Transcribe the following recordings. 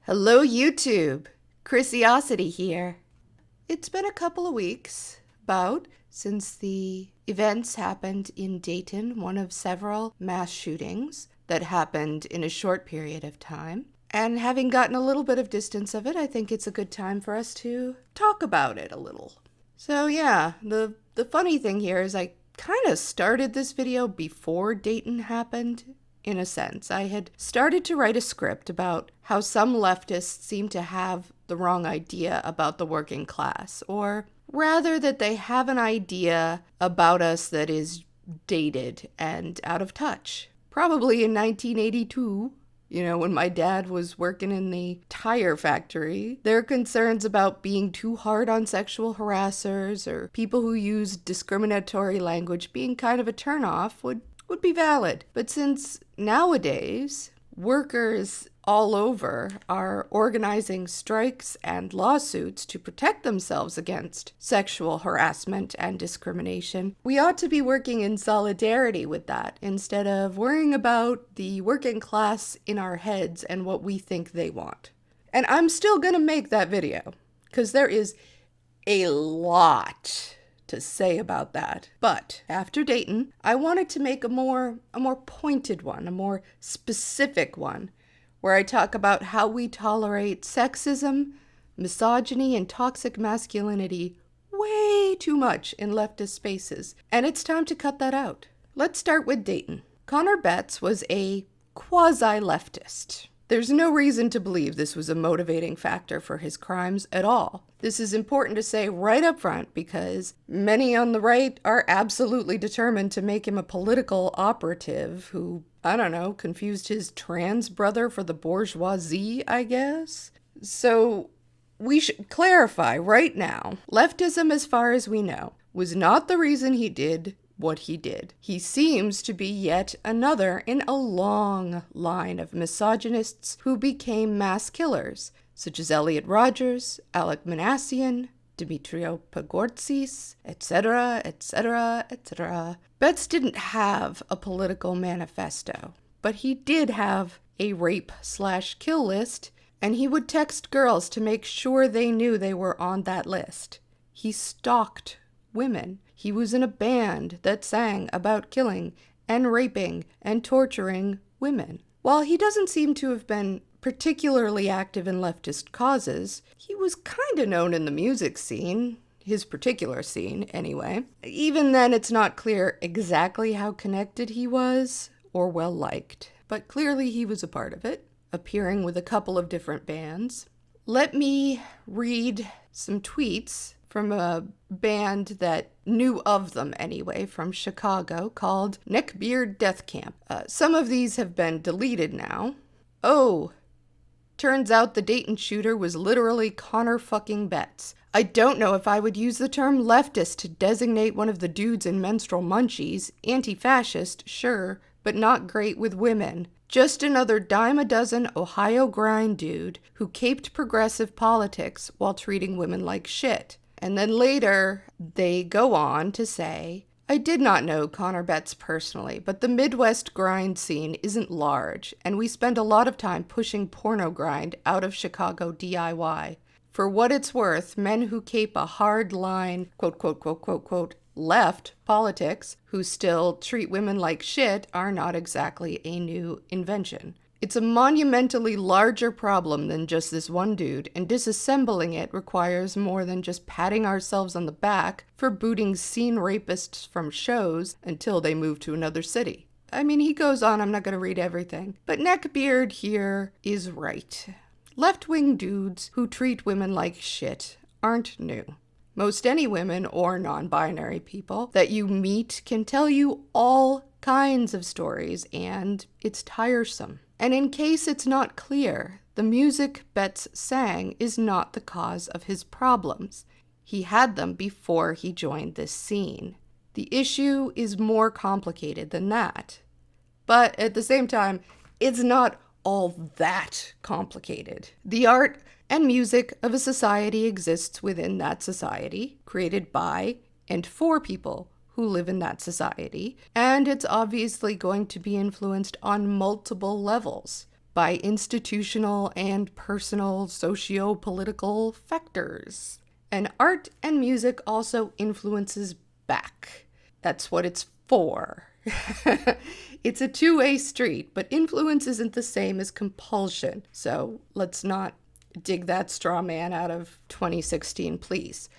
Hello, YouTube. Chrisiosity here. It's been a couple of weeks, since the events happened in Dayton, one of several mass shootings that happened in a short period of time. And having gotten a little bit of distance of it, I think it's a good time for us to talk about it a little. So yeah, the funny thing here is I kind of started this video before Dayton happened. In a sense, I had started to write a script about how some leftists seem to have the wrong idea about the working class, or rather that they have an idea about us that is dated and out of touch. Probably in 1982, when my dad was working in the tire factory, their concerns about being too hard on sexual harassers or people who use discriminatory language being kind of a turnoff would be valid. But since nowadays workers all over are organizing strikes and lawsuits to protect themselves against sexual harassment and discrimination, we ought to be working in solidarity with that instead of worrying about the working class in our heads and what we think they want. And I'm still gonna make that video because there is a lot to say about that. But after Dayton, I wanted to make a more pointed one, a more specific one, where I talk about how we tolerate sexism, misogyny, and toxic masculinity way too much in leftist spaces, and it's time to cut that out. Let's start with Dayton. Connor Betts was a quasi-leftist. There's no reason to believe this was a motivating factor for his crimes at all. This is important to say right up front because many on the right are absolutely determined to make him a political operative who, confused his trans brother for the bourgeoisie, I guess. So we should clarify right now, leftism, as far as we know, was not the reason he did what he did. He seems to be yet another in a long line of misogynists who became mass killers, such as Elliot Rodgers, Alec Manassian, Dmitrio Pagortzis, etc., etc., etc. Betts didn't have a political manifesto, but he did have a rape/kill list, and he would text girls to make sure they knew they were on that list. He stalked women. He was in a band that sang about killing and raping and torturing women. While he doesn't seem to have been particularly active in leftist causes, he was kind of known in the music scene, his particular scene anyway. Even then, it's not clear exactly how connected he was or well-liked, but clearly he was a part of it, appearing with a couple of different bands. Let me read some tweets from a band that knew of them anyway, from Chicago, called Neckbeard Death Camp. Some of these have been deleted now. Oh, turns out the Dayton shooter was literally Connor fucking Betts. I don't know if I would use the term leftist to designate one of the dudes in Menstrual Munchies. Anti-fascist, sure, but not great with women. Just another dime a dozen Ohio grind dude who caped progressive politics while treating women like shit. And then later, they go on to say, I did not know Connor Betts personally, but the Midwest grind scene isn't large, and we spend a lot of time pushing porno grind out of Chicago DIY. For what it's worth, men who cape a hard line, quote, quote, quote, quote, quote, left politics, who still treat women like shit, are not exactly a new invention. It's a monumentally larger problem than just this one dude, and disassembling it requires more than just patting ourselves on the back for booting scene rapists from shows until they move to another city. I mean, he goes on, I'm not going to read everything, but Neckbeard here is right. Left-wing dudes who treat women like shit aren't new. Most any women or non-binary people that you meet can tell you all kinds of stories, and it's tiresome. And in case it's not clear, the music Betts sang is not the cause of his problems. He had them before he joined this scene. The issue is more complicated than that. But at the same time, it's not all that complicated. The art and music of a society exists within that society, created by and for people who live in that society, and it's obviously going to be influenced on multiple levels by institutional and personal socio-political factors. And art and music also influences back. That's what it's for. It's a two-way street, but influence isn't the same as compulsion. So let's not dig that straw man out of 2016, please.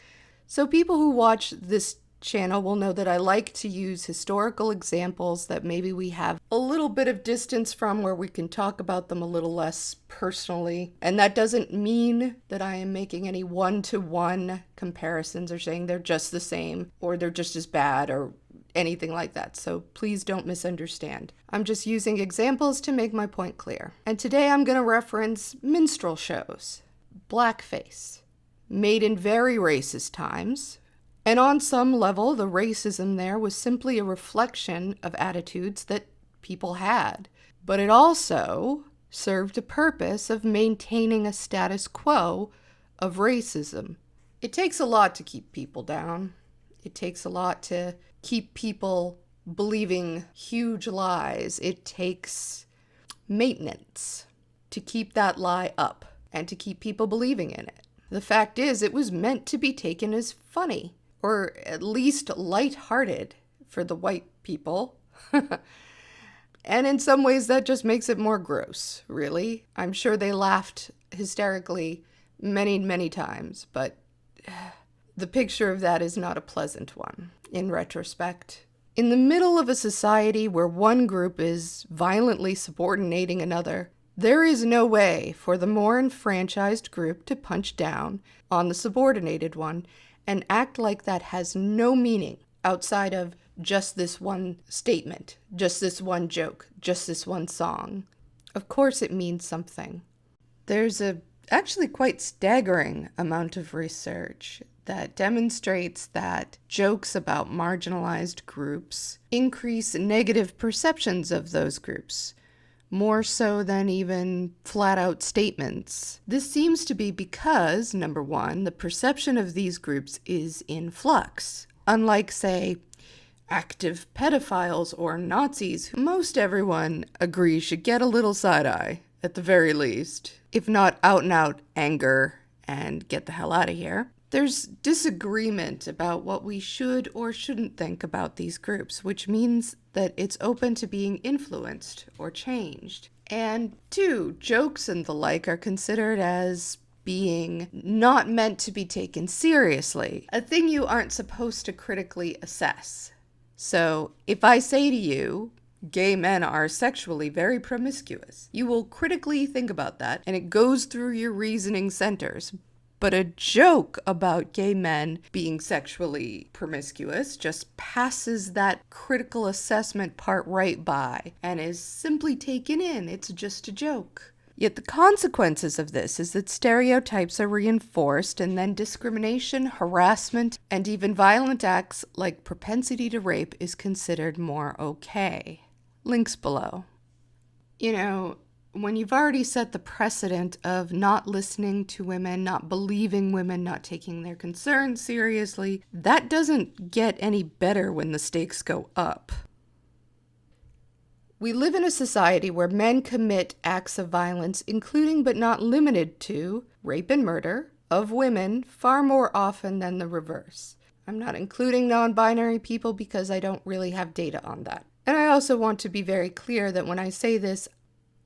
So people who watch this channel will know that I like to use historical examples that maybe we have a little bit of distance from, where we can talk about them a little less personally. And that doesn't mean that I am making any one-to-one comparisons or saying they're just the same or they're just as bad or anything like that. So please don't misunderstand. I'm just using examples to make my point clear. And today I'm going to reference minstrel shows, blackface, made in very racist times. And on some level, the racism there was simply a reflection of attitudes that people had. But it also served a purpose of maintaining a status quo of racism. It takes a lot to keep people down. It takes a lot to keep people believing huge lies. It takes maintenance to keep that lie up and to keep people believing in it. The fact is, it was meant to be taken as funny, or at least lighthearted for the white people. And in some ways that just makes it more gross, really. I'm sure they laughed hysterically many, many times, but the picture of that is not a pleasant one in retrospect. In the middle of a society where one group is violently subordinating another, there is no way for the more enfranchised group to punch down on the subordinated one and act like that has no meaning outside of just this one statement, just this one joke, just this one song. Of course it means something. There's a actually quite staggering amount of research that demonstrates that jokes about marginalized groups increase negative perceptions of those groups, more so than even flat-out statements. This seems to be because, number one, the perception of these groups is in flux. Unlike, say, active pedophiles or Nazis, who most everyone agrees should get a little side-eye, at the very least, if not out-and-out anger and get the hell out of here. There's disagreement about what we should or shouldn't think about these groups, which means that it's open to being influenced or changed. And two, jokes and the like are considered as being not meant to be taken seriously, a thing you aren't supposed to critically assess. So if I say to you, gay men are sexually very promiscuous, you will critically think about that, and it goes through your reasoning centers. But a joke about gay men being sexually promiscuous just passes that critical assessment part right by and is simply taken in. It's just a joke. Yet the consequences of this is that stereotypes are reinforced, and then discrimination, harassment, and even violent acts like propensity to rape is considered more okay. Links below. You know, when you've already set the precedent of not listening to women, not believing women, not taking their concerns seriously, that doesn't get any better when the stakes go up. We live in a society where men commit acts of violence, including but not limited to rape and murder, of women far more often than the reverse. I'm not including non-binary people because I don't really have data on that. And I also want to be very clear that when I say this,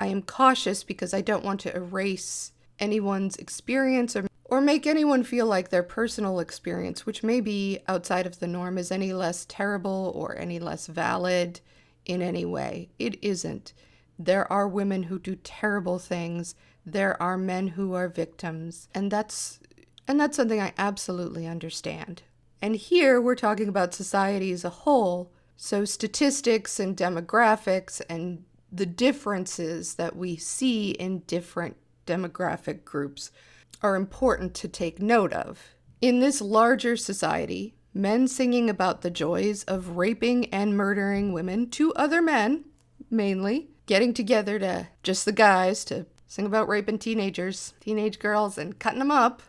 I am cautious because I don't want to erase anyone's experience or make anyone feel like their personal experience, which may be outside of the norm, is any less terrible or any less valid in any way. It isn't. There are women who do terrible things. There are men who are victims. And that's something I absolutely understand. And here we're talking about society as a whole. So statistics and demographics and the differences that we see in different demographic groups are important to take note of. In this larger society, men singing about the joys of raping and murdering women to other men, mainly, getting together to, just the guys, to sing about raping teenagers, teenage girls, and cutting them up.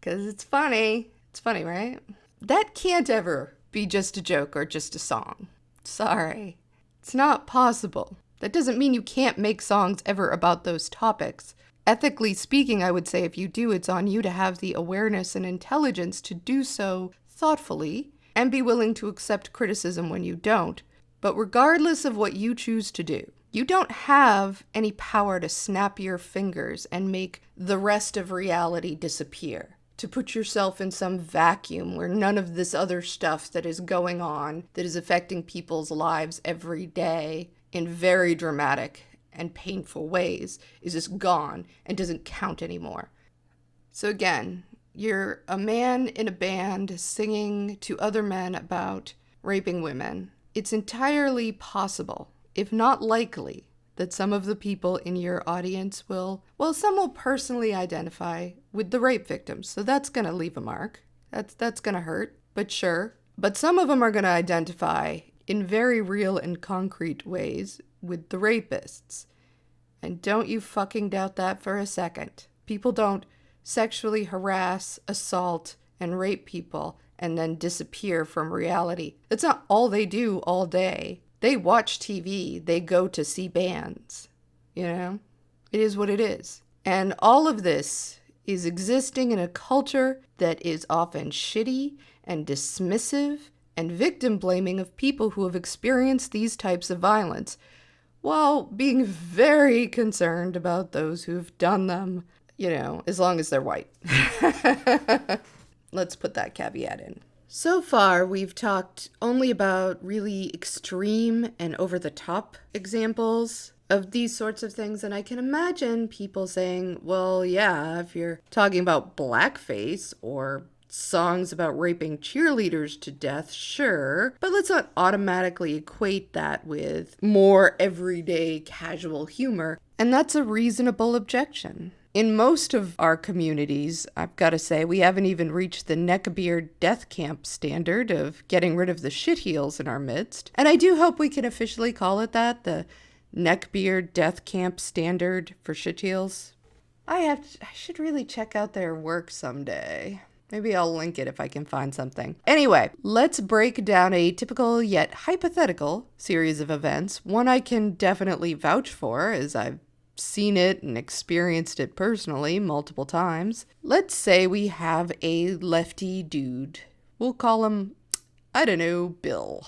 Because it's funny. It's funny, right? That can't ever be just a joke or just a song. Sorry. It's not possible. That doesn't mean you can't make songs ever about those topics. Ethically speaking, I would say if you do, it's on you to have the awareness and intelligence to do so thoughtfully and be willing to accept criticism when you don't. But regardless of what you choose to do, you don't have any power to snap your fingers and make the rest of reality disappear, to put yourself in some vacuum where none of this other stuff that is going on, that is affecting people's lives every day in very dramatic and painful ways, is just gone and doesn't count anymore. So again, you're a man in a band singing to other men about raping women. It's entirely possible, if not likely, that some of the people in your audience some will personally identify with the rape victims. So that's going to leave a mark. That's going to hurt, but sure. But some of them are going to identify in very real and concrete ways with the rapists. And don't you fucking doubt that for a second. People don't sexually harass, assault, and rape people and then disappear from reality. That's not all they do all day. They watch TV. They go to see bands. You know? It is what it is. And all of this is existing in a culture that is often shitty and dismissive and victim-blaming of people who have experienced these types of violence, while being very concerned about those who've done them, as long as they're white. Let's put that caveat in. So far, we've talked only about really extreme and over-the-top examples of these sorts of things, and I can imagine people saying, well, yeah, if you're talking about blackface or songs about raping cheerleaders to death, sure, but let's not automatically equate that with more everyday casual humor. And that's a reasonable objection. In most of our communities, I've got to say, we haven't even reached the neckbeard death camp standard of getting rid of the shitheels in our midst. And I do hope we can officially call it that, the neckbeard death camp standard for shitheels. I should really check out their work someday. Maybe I'll link it if I can find something. Anyway, let's break down a typical yet hypothetical series of events. One I can definitely vouch for, as I've seen it and experienced it personally multiple times. Let's say we have a lefty dude. We'll call him, Bill.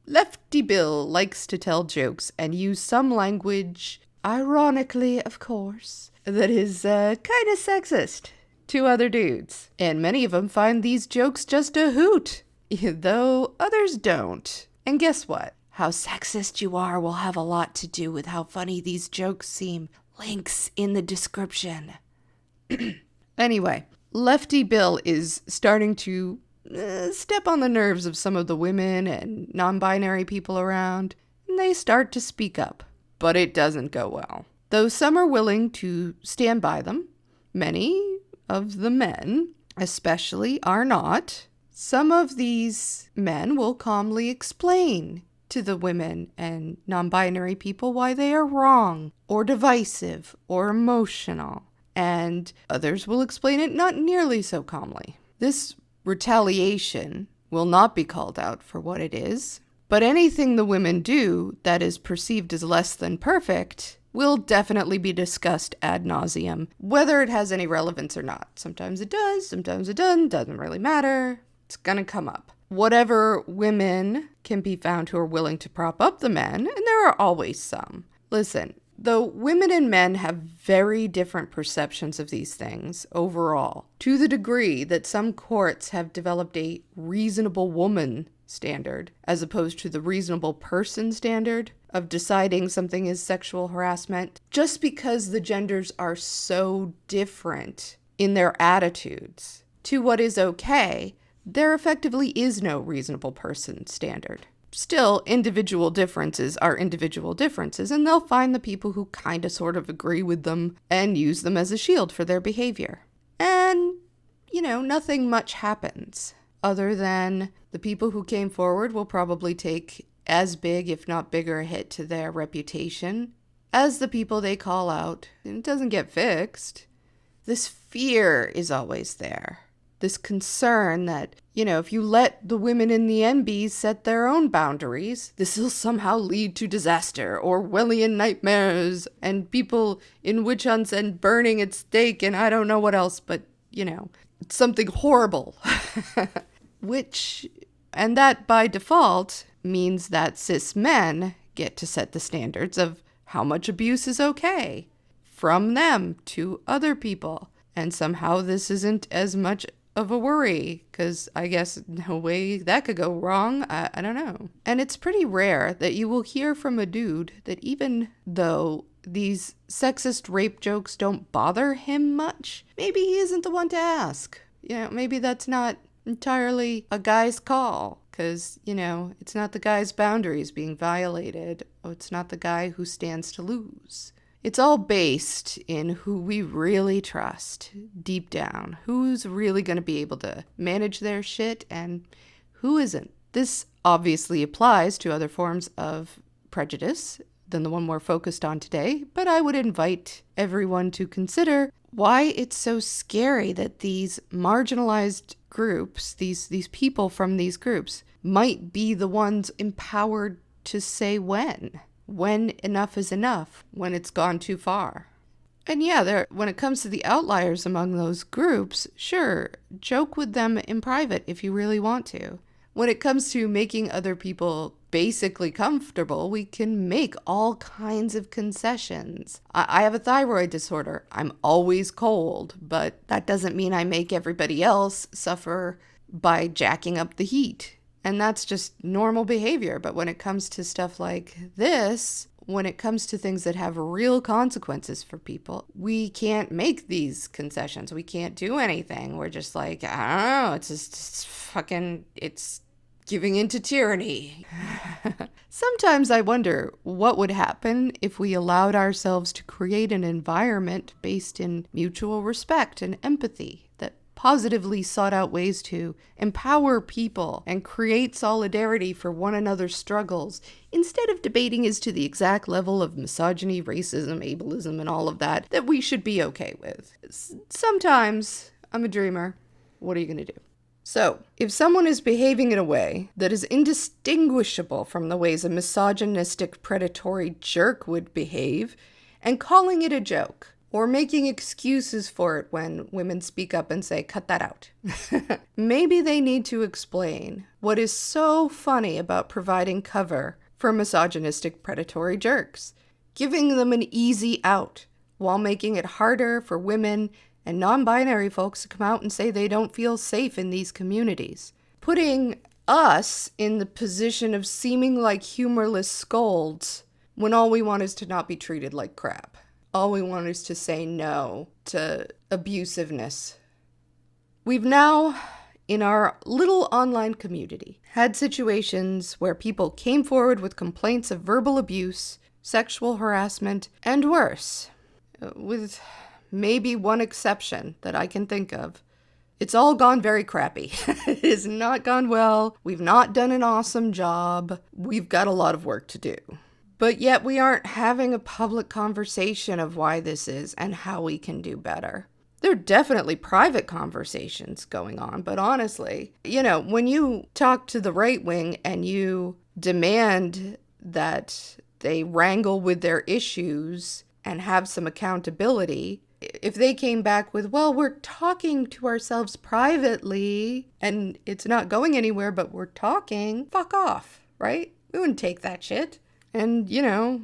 Lefty Bill likes to tell jokes and use some language, ironically, of course, that is kind of sexist to other dudes. And many of them find these jokes just a hoot, though others don't. And guess what? How sexist you are will have a lot to do with how funny these jokes seem. Links in the description. Anyway, Lefty Bill is starting to step on the nerves of some of the women and non-binary people around, and they start to speak up. But it doesn't go well. Though some are willing to stand by them, many of the men, especially, are not. Some of these men will calmly explain to the women and non-binary people why they are wrong, or divisive, or emotional. And others will explain it not nearly so calmly. This retaliation will not be called out for what it is, but anything the women do that is perceived as less than perfect will definitely be discussed ad nauseum, whether it has any relevance or not. Sometimes it does, sometimes it doesn't really matter. It's gonna come up. Whatever women can be found who are willing to prop up the men, and there are always some. Listen, though women and men have very different perceptions of these things overall, to the degree that some courts have developed a reasonable woman standard, as opposed to the reasonable person standard of deciding something is sexual harassment, just because the genders are so different in their attitudes to what is okay, there effectively is no reasonable person standard. Still, individual differences are individual differences, and they'll find the people who kind of sort of agree with them and use them as a shield for their behavior. And, nothing much happens, other than the people who came forward will probably take as big, if not bigger, a hit to their reputation as the people they call out, and it doesn't get fixed. This fear is always there. this concern that, if you let the women in the NBs set their own boundaries, this will somehow lead to disaster, Orwellian nightmares, and people in witch hunts and burning at stake, and I don't know what else, but, it's something horrible. And that by default means that cis men get to set the standards of how much abuse is okay from them to other people. And somehow this isn't as much of a worry, because I guess no way that could go wrong. I don't know. And it's pretty rare that you will hear from a dude that even though these sexist rape jokes don't bother him much, maybe he isn't the one to ask. Maybe that's not entirely a guy's call, because, it's not the guy's boundaries being violated, or it's not the guy who stands to lose. It's all based in who we really trust deep down, who's really going to be able to manage their shit and who isn't. This obviously applies to other forms of prejudice than the one we're focused on today, but I would invite everyone to consider why it's so scary that these marginalized groups, these people from these groups, might be the ones empowered to say when enough is enough, when it's gone too far. And yeah, when it comes to the outliers among those groups, sure, joke with them in private if you really want to. When it comes to making other people basically comfortable, we can make all kinds of concessions. I have a thyroid disorder. I'm always cold, but that doesn't mean I make everybody else suffer by jacking up the heat. And that's just normal behavior. But when it comes to stuff like this, when it comes to things that have real consequences for people, we can't make these concessions. We can't do anything. We're just like, I don't know, it's giving into tyranny. Sometimes I wonder what would happen if we allowed ourselves to create an environment based in mutual respect and empathy that positively sought out ways to empower people and create solidarity for one another's struggles, instead of debating as to the exact level of misogyny, racism, ableism, and all of that we should be okay with. Sometimes I'm a dreamer. What are you going to do? So, if someone is behaving in a way that is indistinguishable from the ways a misogynistic, predatory jerk would behave, and calling it a joke, or making excuses for it when women speak up and say, cut that out, maybe they need to explain what is so funny about providing cover for misogynistic, predatory jerks, giving them an easy out, while making it harder for women and non-binary folks to come out and say they don't feel safe in these communities. Putting us in the position of seeming like humorless scolds when all we want is to not be treated like crap. All we want is to say no to abusiveness. We've now, in our little online community, had situations where people came forward with complaints of verbal abuse, sexual harassment, and worse, with maybe one exception that I can think of. It's all gone very crappy. It has not gone well. We've not done an awesome job. We've got a lot of work to do. But yet we aren't having a public conversation of why this is and how we can do better. There are definitely private conversations going on, but honestly, when you talk to the right wing and you demand that they wrangle with their issues and have some accountability, if they came back with, well, we're talking to ourselves privately and it's not going anywhere, but we're talking, fuck off, right? We wouldn't take that shit. And,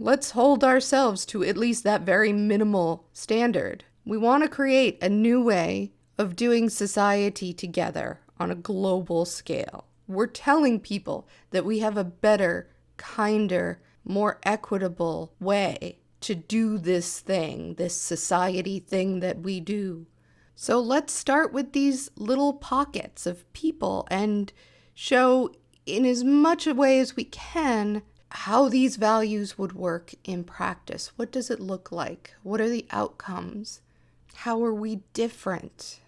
let's hold ourselves to at least that very minimal standard. We want to create a new way of doing society together on a global scale. We're telling people that we have a better, kinder, more equitable way to do this thing, this society thing that we do. So let's start with these little pockets of people and show in as much a way as we can how these values would work in practice. What does it look like? What are the outcomes? How are we different?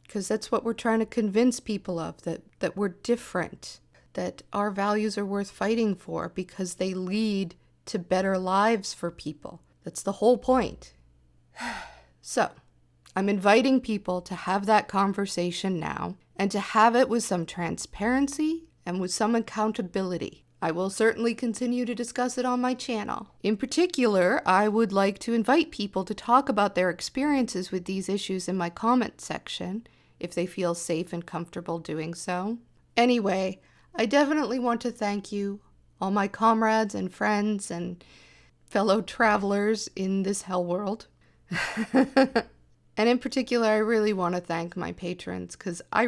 Because that's what we're trying to convince people of, that we're different, that our values are worth fighting for because they lead to better lives for people. That's the whole point. So, I'm inviting people to have that conversation now and to have it with some transparency and with some accountability. I will certainly continue to discuss it on my channel. In particular, I would like to invite people to talk about their experiences with these issues in my comment section, if they feel safe and comfortable doing so. Anyway, I definitely want to thank you, all my comrades and friends and fellow travelers in this hell world. And in particular, I really want to thank my patrons, because I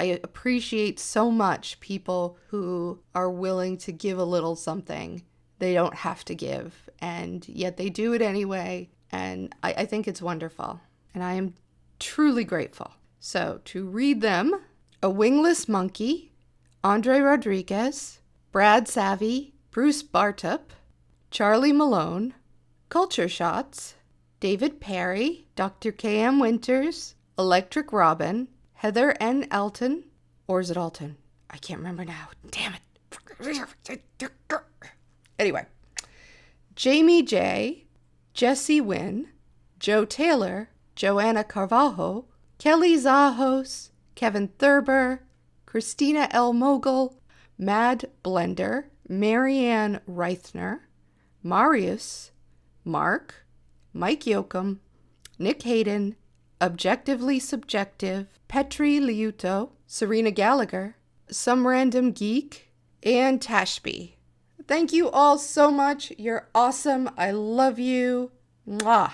appreciate so much people who are willing to give a little something they don't have to give, and yet they do it anyway, and I think it's wonderful, and I am truly grateful. So, to read them: A Wingless Monkey, Andre Rodriguez, Brad Savvy, Bruce Bartup, Charlie Malone, Culture Shots, David Perry, Dr. K.M. Winters, Electric Robin, Heather N. Alton, or is it Alton? I can't remember now. Damn it. Anyway, Jamie J., Jesse Wynn, Joe Taylor, Joanna Carvalho, Kelly Zahos, Kevin Thurber, Christina L. Mogul, Mad Blender, Marianne Reithner, Marius, Mark, Mike Yoakum, Nick Hayden, Objectively Subjective, Petri Liuto, Serena Gallagher, Some Random Geek, and Tashby. Thank you all so much. You're awesome. I love you. Mwah.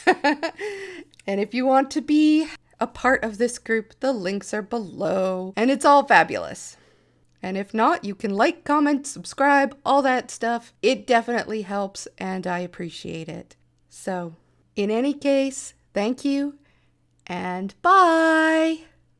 And if you want to be a part of this group, the links are below. And it's all fabulous. And if not, you can like, comment, subscribe, all that stuff. It definitely helps, and I appreciate it. So, in any case, thank you, and bye!